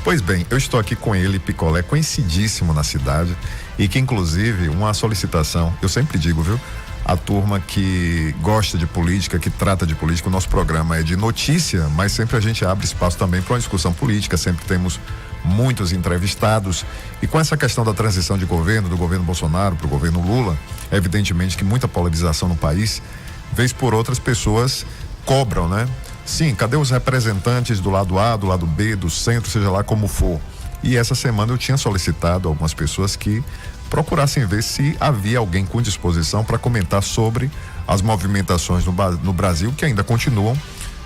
Pois bem, eu estou aqui com ele, Picolé, conhecidíssimo na cidade e que inclusive uma solicitação, eu sempre digo, viu? A turma que gosta de política, que trata de política, o nosso programa é de notícia, mas sempre a gente abre espaço também para uma discussão política, sempre temos muitos entrevistados e com essa questão da transição de governo, do governo Bolsonaro para o governo Lula, evidentemente que muita polarização no país, vez por outras pessoas cobram, né? Sim, cadê os representantes do lado A, do lado B, do centro, seja lá como for? E essa semana eu tinha solicitado a algumas pessoas que procurassem ver se havia alguém com disposição para comentar sobre as movimentações no Brasil, que ainda continuam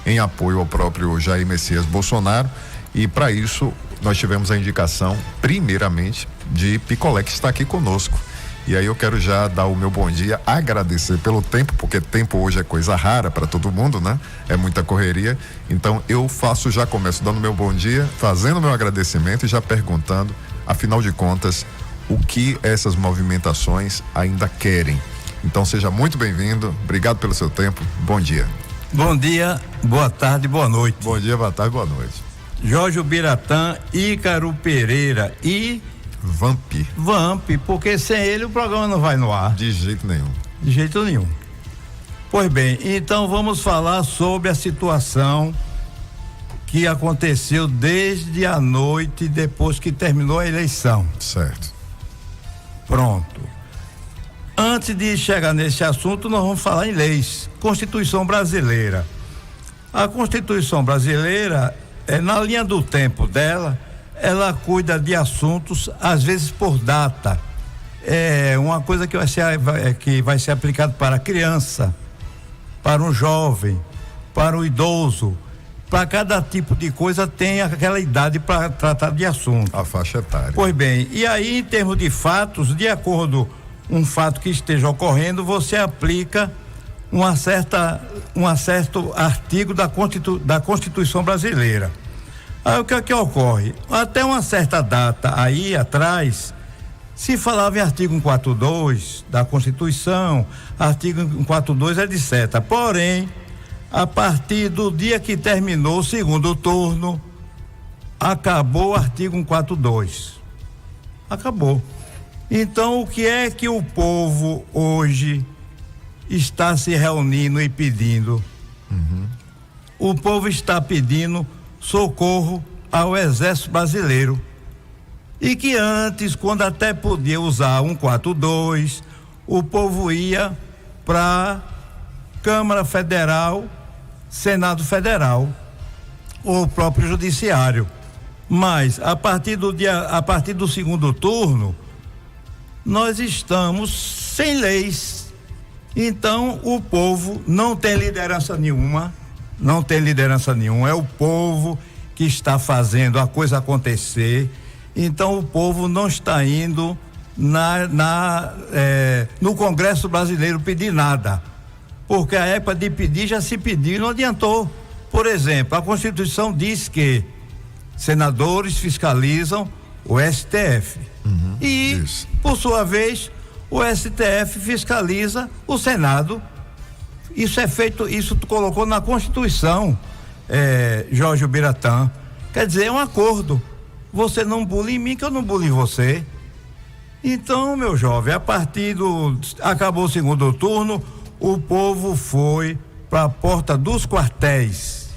em apoio ao próprio Jair Messias Bolsonaro. E para isso nós tivemos a indicação, primeiramente, de Picolé, que está aqui conosco. E aí eu quero já dar o meu bom dia, agradecer pelo tempo, porque tempo hoje é coisa rara para todo mundo, né? É muita correria. Então eu começo dando meu bom dia, fazendo meu agradecimento e já perguntando, afinal de contas, o que essas movimentações ainda querem. Então seja muito bem-vindo, obrigado pelo seu tempo, bom dia. Bom dia, boa tarde, boa noite. Bom dia, boa tarde, boa noite. Jorge Biratã, Ícaro Pereira e Vamp, porque sem ele o programa não vai no ar. De jeito nenhum. De jeito nenhum. Pois bem, então vamos falar sobre a situação que aconteceu desde a noite depois que terminou a eleição. Certo. Pronto. Antes de chegar nesse assunto, nós vamos falar em leis. Constituição brasileira. A Constituição brasileira, na linha do tempo dela, ela cuida de assuntos, às vezes por data. É uma coisa que vai ser aplicado para a criança, para um jovem, para o idoso. Para cada tipo de coisa tem aquela idade para tratar de assunto. A faixa etária. Pois bem, e aí em termos de fatos, de acordo com um fato que esteja ocorrendo, você aplica um certo artigo da Constituição brasileira. Aí o que é que ocorre? Até uma certa data aí atrás, se falava em artigo 142 da Constituição, artigo 142, etc. Porém, a partir do dia que terminou o segundo turno, acabou o artigo 142. Acabou. Então, o que é que o povo hoje está se reunindo e pedindo? O povo está pedindo socorro ao Exército Brasileiro. E que antes, quando até podia usar 142, o povo ia para Câmara Federal, Senado Federal, ou o próprio Judiciário. Mas a partir do segundo turno, nós estamos sem leis. Então o povo não tem liderança nenhuma. É o povo que está fazendo a coisa acontecer. Então o povo não está indo no Congresso Brasileiro pedir nada, porque a época de pedir já se pediu e não adiantou. Por exemplo, a Constituição diz que senadores fiscalizam o STF Isso. por sua vez, o STF fiscaliza o Senado. Isso é feito, isso tu colocou na Constituição, Jorge Biratã. Quer dizer, é um acordo. Você não bullying em mim, que eu não bullying em você. Então, meu jovem, acabou o segundo turno, o povo foi para a porta dos quartéis.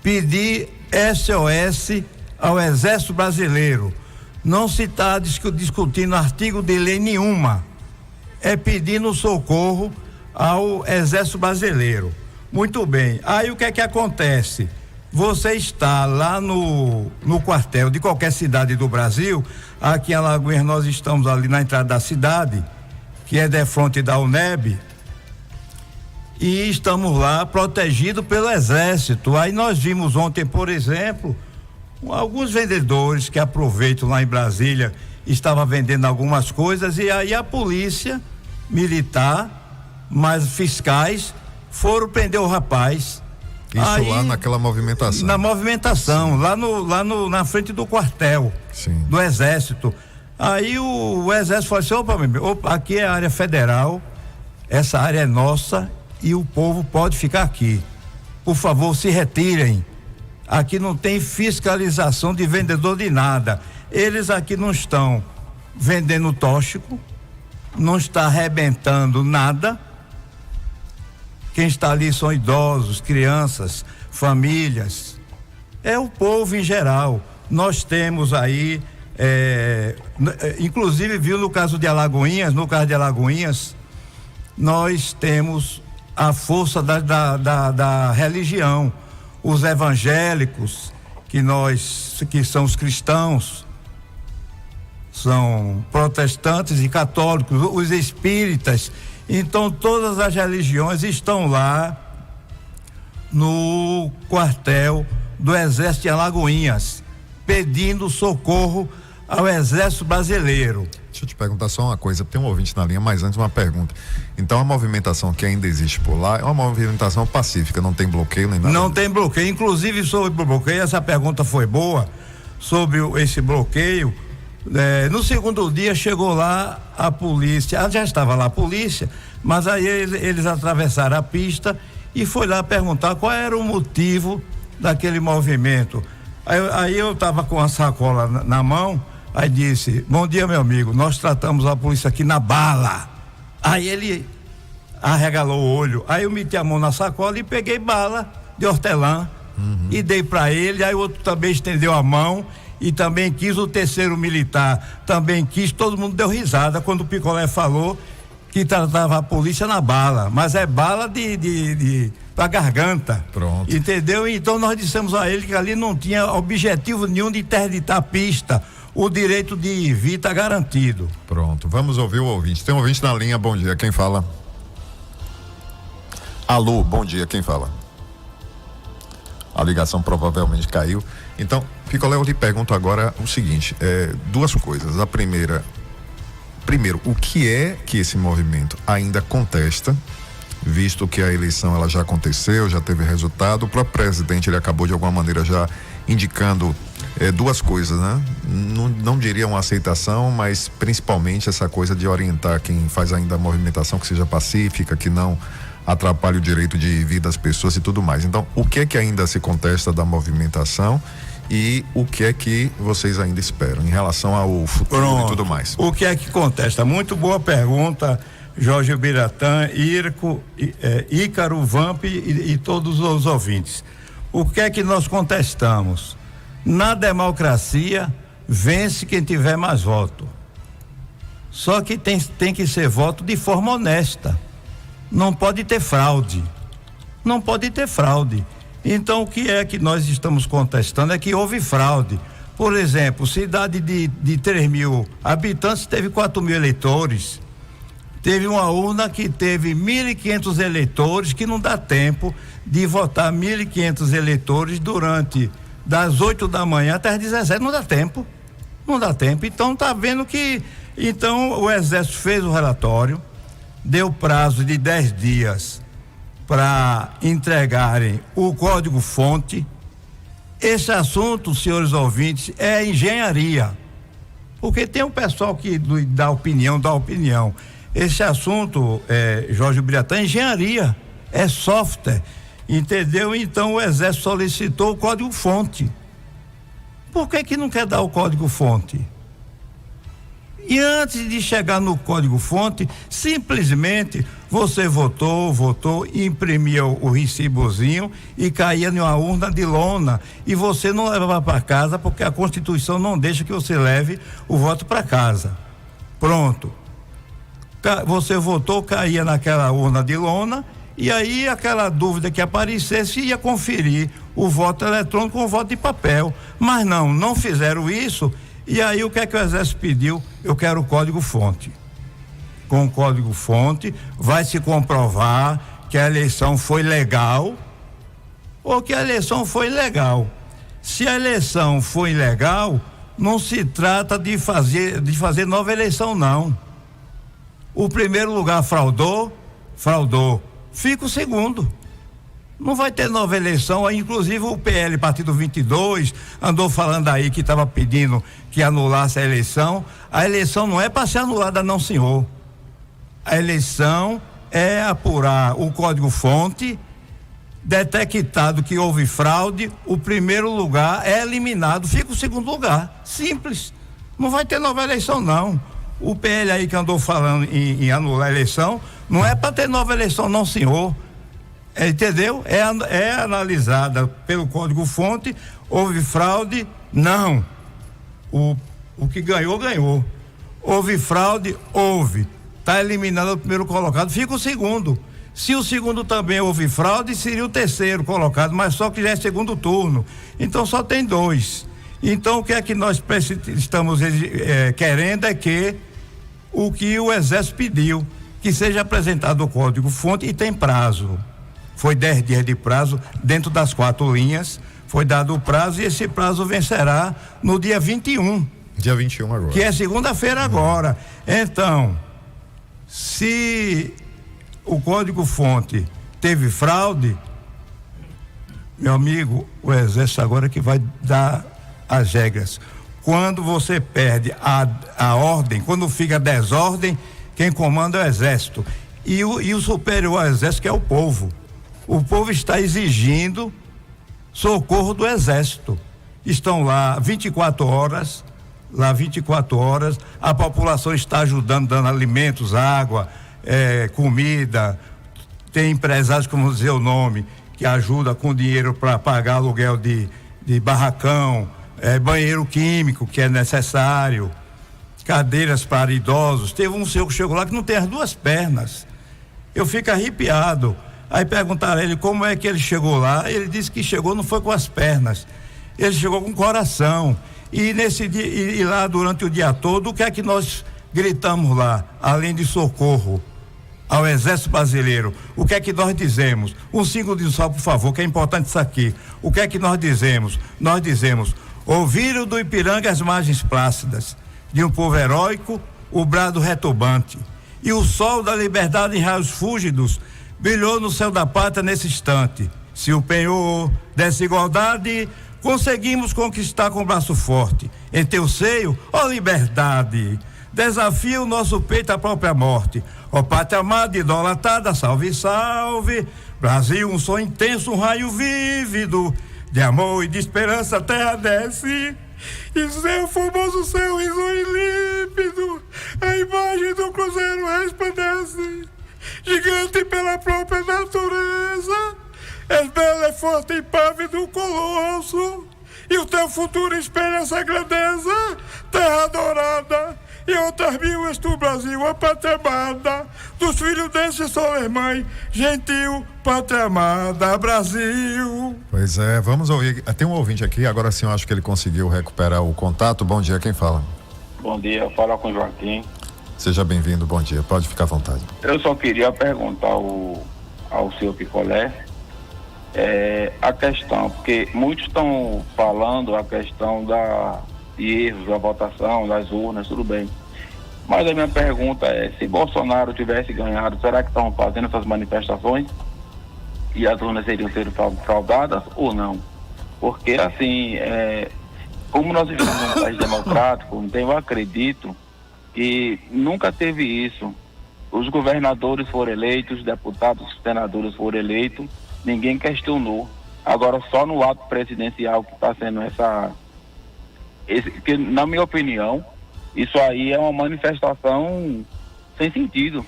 Pedir SOS ao Exército Brasileiro. Não se está discutindo artigo de lei nenhuma. É pedindo socorro ao Exército Brasileiro. Muito bem. Aí o que é que acontece? Você está lá no quartel de qualquer cidade do Brasil. Aqui em Alagoinhas nós estamos ali na entrada da cidade, que é defronte da UNEB, e estamos lá protegidos pelo Exército. Aí nós vimos ontem, por exemplo, alguns vendedores que aproveitam lá em Brasília, estavam vendendo algumas coisas, e aí a polícia militar, mas fiscais, foram prender o rapaz. Isso aí, lá naquela movimentação. Na movimentação, na frente do quartel. Sim. Do Exército. Aí o Exército falou assim: opa, aqui é a área federal, essa área é nossa e o povo pode ficar aqui. Por favor, se retirem. Aqui não tem fiscalização de vendedor de nada. Eles aqui não estão vendendo tóxico, não está arrebentando nada. Quem está ali são idosos, crianças, famílias. É o povo em geral. Nós temos aí, inclusive viu no caso de Alagoinhas, nós temos a força da religião, os evangélicos, que são os cristãos, são protestantes e católicos, os espíritas. Então todas as religiões estão lá no quartel do Exército de Alagoinhas, pedindo socorro ao Exército Brasileiro. Deixa eu te perguntar só uma coisa, tem um ouvinte na linha, mas antes uma pergunta. Então a movimentação que ainda existe por lá é uma movimentação pacífica, não tem bloqueio nem nada? Não tem bloqueio, inclusive sobre o bloqueio, essa pergunta foi boa, sobre esse bloqueio. No segundo dia chegou lá a polícia, já estava lá a polícia, mas aí eles atravessaram a pista e foi lá perguntar qual era o motivo daquele movimento. Aí eu estava com a sacola na mão, aí disse: bom dia, meu amigo, nós tratamos a polícia aqui na bala. Aí ele arregalou o olho, aí eu meti a mão na sacola e peguei bala de hortelã e dei para ele. Aí o outro também estendeu a mão e também quis, o terceiro militar também quis. Todo mundo deu risada quando o Picolé falou que tratava a polícia na bala, mas é bala pra garganta. Pronto. Entendeu? Então nós dissemos a ele que ali não tinha objetivo nenhum de interditar a pista. O direito de ir está garantido. Pronto, vamos ouvir o ouvinte. Tem um ouvinte na linha, bom dia, quem fala? Alô, bom dia, quem fala? A ligação provavelmente caiu. Então, Picolé, eu lhe pergunto agora o seguinte, duas coisas. A primeiro, o que é que esse movimento ainda contesta, visto que a eleição ela já aconteceu, já teve resultado? O próprio presidente, ele acabou de alguma maneira já indicando duas coisas, né? Não diria uma aceitação, mas principalmente essa coisa de orientar quem faz ainda a movimentação que seja pacífica, que não atrapalhe o direito de vida das pessoas e tudo mais. Então, o que é que ainda se contesta da movimentação e o que é que vocês ainda esperam em relação ao futuro? Pronto. E tudo mais? O que é que contesta? Muito boa pergunta, Jorge Biratã, Ícaro, Vamp e todos os ouvintes. O que é que nós contestamos? Na democracia, vence quem tiver mais voto. Só que tem que ser voto de forma honesta. Não pode ter fraude. Não pode ter fraude. Então, o que é que nós estamos contestando é que houve fraude. Por exemplo, cidade de 3 mil habitantes teve 4 mil eleitores. Teve uma urna que teve 1.500 eleitores, que não dá tempo de votar 1.500 eleitores durante das 8 da manhã até as 17, não dá tempo. Então tá vendo que, então o Exército fez o relatório, deu prazo de 10 dias para entregarem o código-fonte. Esse assunto, senhores ouvintes, é engenharia, porque tem um pessoal que dá opinião. Esse assunto, Jorge Biratã, é engenharia, é software, entendeu? Então o Exército solicitou o código-fonte. Por que não quer dar o código-fonte? E antes de chegar no código-fonte, simplesmente você votou, imprimia o recibozinho e caía em uma urna de lona e você não levava para casa, porque a Constituição não deixa que você leve o voto para casa. Pronto. Você votou, caía naquela urna de lona e aí aquela dúvida que aparecesse ia conferir o voto eletrônico com o voto de papel. Mas não fizeram isso. E aí o que é que o Exército pediu? Eu quero o código-fonte. Com o código-fonte vai se comprovar que a eleição foi legal ou que a eleição foi ilegal. Se a eleição foi ilegal, não se trata de fazer nova eleição, não. O primeiro lugar fraudou, fica o segundo. Não vai ter nova eleição. Inclusive o PL Partido 22 andou falando aí que estava pedindo que anulasse a eleição. A eleição não é para ser anulada, não, senhor. A eleição é apurar o código-fonte detectado que houve fraude, o primeiro lugar é eliminado, fica o segundo lugar. Simples. Não vai ter nova eleição, não. O PL aí que andou falando em anular a eleição, não é para ter nova eleição, não, senhor. Entendeu? É analisada pelo código-fonte, houve fraude, não. O que ganhou, ganhou. Houve fraude, houve. Está eliminado o primeiro colocado, fica o segundo. Se o segundo também houve fraude, seria o terceiro colocado, mas só que já é segundo turno. Então só tem 2. Então o que é que nós estamos querendo é que o que o Exército pediu, que seja apresentado o código-fonte e tem prazo. Foi 10 dias de prazo, dentro das 4 linhas, foi dado o prazo e esse prazo vencerá no dia 21. Dia 21 agora. Que é segunda-feira agora. Então, se o código-fonte teve fraude, meu amigo, o Exército agora que vai dar as regras. Quando você perde a ordem, quando fica desordem, quem comanda é o Exército. E o superior ao Exército que é o povo. O povo está exigindo socorro do Exército. Estão lá 24 horas, a população está ajudando, dando alimentos, água, comida, tem empresários, como dizer o nome, que ajuda com dinheiro para pagar aluguel de barracão, banheiro químico que é necessário, cadeiras para idosos. Teve um senhor que chegou lá que não tem as 2 pernas. Eu fico arrepiado. Aí perguntaram a ele como é que ele chegou lá. Ele disse que chegou não foi com as pernas, ele chegou com o coração. E nesse dia, e lá durante o dia todo, o que é que nós gritamos lá, além de socorro ao Exército Brasileiro? O que é que nós dizemos? Um símbolo de sol, por favor, que é importante isso aqui. O que é que nós dizemos? Nós dizemos: ouviram do Ipiranga as margens plácidas de um povo heróico, o brado retumbante, e o sol da liberdade em raios fúlgidos brilhou no céu da pátria nesse instante. Se o penhor dessa igualdade conseguimos conquistar com o braço forte. Em teu seio, ó liberdade, desafia o nosso peito à própria morte. Ó pátria amada, idolatrada, salve, salve. Brasil, um sonho intenso, um raio vívido de amor e de esperança, a terra desce. E seu formoso céu riso e límpido, a imagem do cruzeiro resplandece. Gigante pela própria natureza, és belo, é forte e pávido colosso, e o teu futuro espelha essa grandeza. Terra dourada, e outras mil és tu, Brasil, a pátria amada, dos filhos desse soler mãe, gentil, pátria amada, Brasil. Pois é, vamos ouvir. Tem um ouvinte aqui, agora sim eu acho que ele conseguiu recuperar o contato. Bom dia, quem fala? Bom dia, fala com o Joaquim. Seja bem-vindo, bom dia, pode ficar à vontade. Eu só queria perguntar ao senhor Picolé a questão, porque muitos estão falando a questão de erros da votação, das urnas, tudo bem. Mas a minha pergunta é, se Bolsonaro tivesse ganhado, será que estão fazendo essas manifestações e as urnas seriam fraudadas ou não? Porque assim, como nós vivemos num país democrático, então eu acredito que nunca teve isso. Os governadores foram eleitos, os deputados, os senadores foram eleitos, ninguém questionou. Agora só no ato presidencial que está sendo que, na minha opinião, isso aí é uma manifestação sem sentido,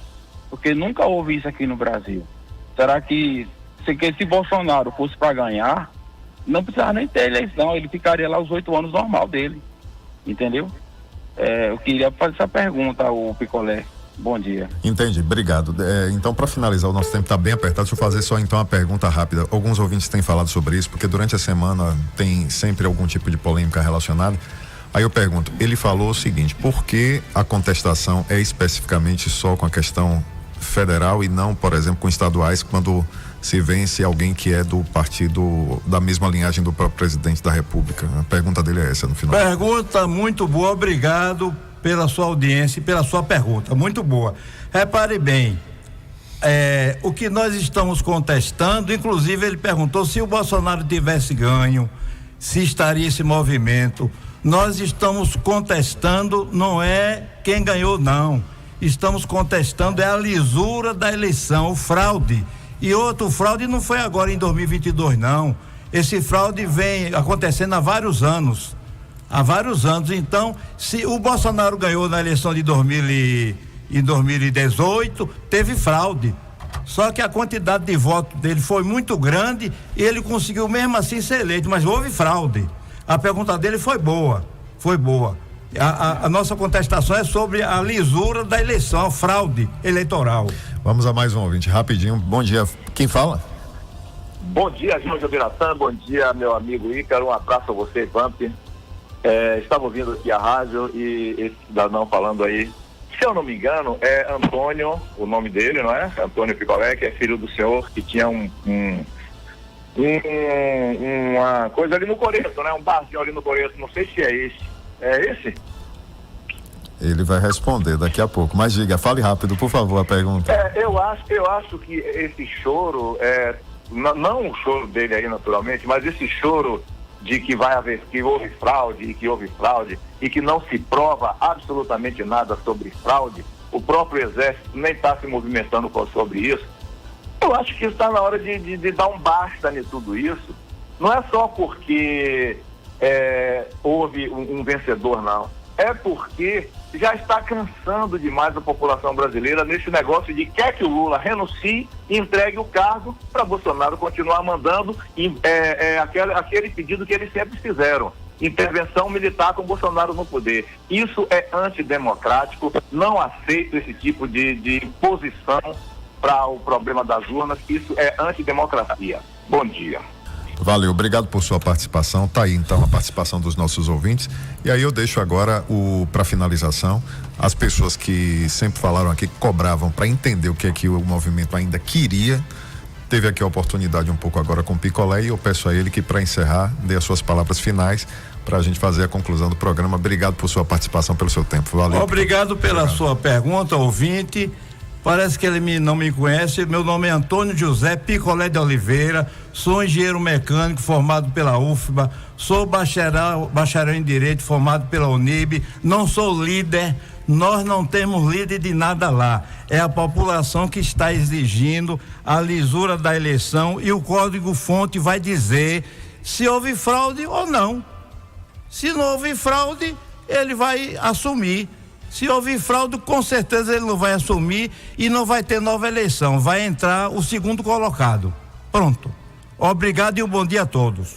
porque nunca houve isso aqui no Brasil. Será que se Bolsonaro fosse para ganhar, não precisava nem ter eleição, ele ficaria lá os 8 anos normal dele, entendeu? Eu queria fazer essa pergunta ao Picolé. Bom dia. Entendi, obrigado. Então, para finalizar, o nosso tempo está bem apertado. Deixa eu fazer só então uma pergunta rápida. Alguns ouvintes têm falado sobre isso, porque durante a semana tem sempre algum tipo de polêmica relacionada. Aí eu pergunto, ele falou o seguinte: por que a contestação é especificamente só com a questão federal e não, por exemplo, com estaduais, quando se vence alguém que é do partido, da mesma linhagem do próprio presidente da República? A pergunta dele é essa no final. Pergunta muito boa, obrigado pela sua audiência e pela sua pergunta, muito boa. Repare bem, o que nós estamos contestando, inclusive ele perguntou se o Bolsonaro tivesse ganho, se estaria esse movimento. Nós estamos contestando, não é quem ganhou, não. Estamos contestando a lisura da eleição, o fraude. E outro fraude não foi agora em 2022, não. Esse fraude vem acontecendo há vários anos. Então, se o Bolsonaro ganhou na eleição de 2018, teve fraude. Só que a quantidade de votos dele foi muito grande e ele conseguiu mesmo assim ser eleito, mas houve fraude. A pergunta dele foi boa. A nossa contestação é sobre a lisura da eleição, a fraude eleitoral. Vamos a mais um ouvinte, rapidinho. Bom dia. Quem fala? Bom dia, Júnior Biratã. Bom dia, meu amigo Ícaro. Um abraço a você, Vamp. Estava ouvindo aqui a rádio e esse cidadão falando aí. Se eu não me engano, é Antônio, o nome dele, não é? Antônio Picolé, que é filho do senhor, que tinha uma coisa ali no Coreto, né? Um barzinho ali no Coreto. Não sei se é esse. É esse? Ele vai responder daqui a pouco, mas diga, fale rápido, por favor, a pergunta. Eu acho que esse choro, não o choro dele aí naturalmente, mas esse choro de que houve fraude e que não se prova absolutamente nada sobre fraude, o próprio Exército nem está se movimentando sobre isso. Eu acho que está na hora de dar um basta em tudo isso. Não é só porque houve um vencedor, não. É porque já está cansando demais a população brasileira nesse negócio de quer que o Lula renuncie e entregue o cargo para Bolsonaro continuar mandando aquele pedido que eles sempre fizeram, intervenção militar com Bolsonaro no poder. Isso é antidemocrático, não aceito esse tipo de imposição para o problema das urnas, isso é antidemocracia. Bom dia. Valeu, obrigado por sua participação. Tá aí então a participação dos nossos ouvintes. E aí eu deixo agora para finalização as pessoas que sempre falaram aqui, que cobravam para entender o que é que o movimento ainda queria. Teve aqui a oportunidade um pouco agora com o Picolé e eu peço a ele que, para encerrar, dê as suas palavras finais para a gente fazer a conclusão do programa. Obrigado por sua participação, pelo seu tempo. Valeu. Obrigado pela sua pergunta, ouvinte. Parece que ele não me conhece. Meu nome é Antônio José Picolé de Oliveira, sou engenheiro mecânico formado pela UFBA, sou bacharel em Direito formado pela Unib, não sou líder, nós não temos líder de nada lá. É a população que está exigindo a lisura da eleição e o código-fonte vai dizer se houve fraude ou não. Se não houve fraude, ele vai assumir. Se houve fraude, com certeza ele não vai assumir e não vai ter nova eleição. Vai entrar o segundo colocado. Pronto. Obrigado e um bom dia a todos.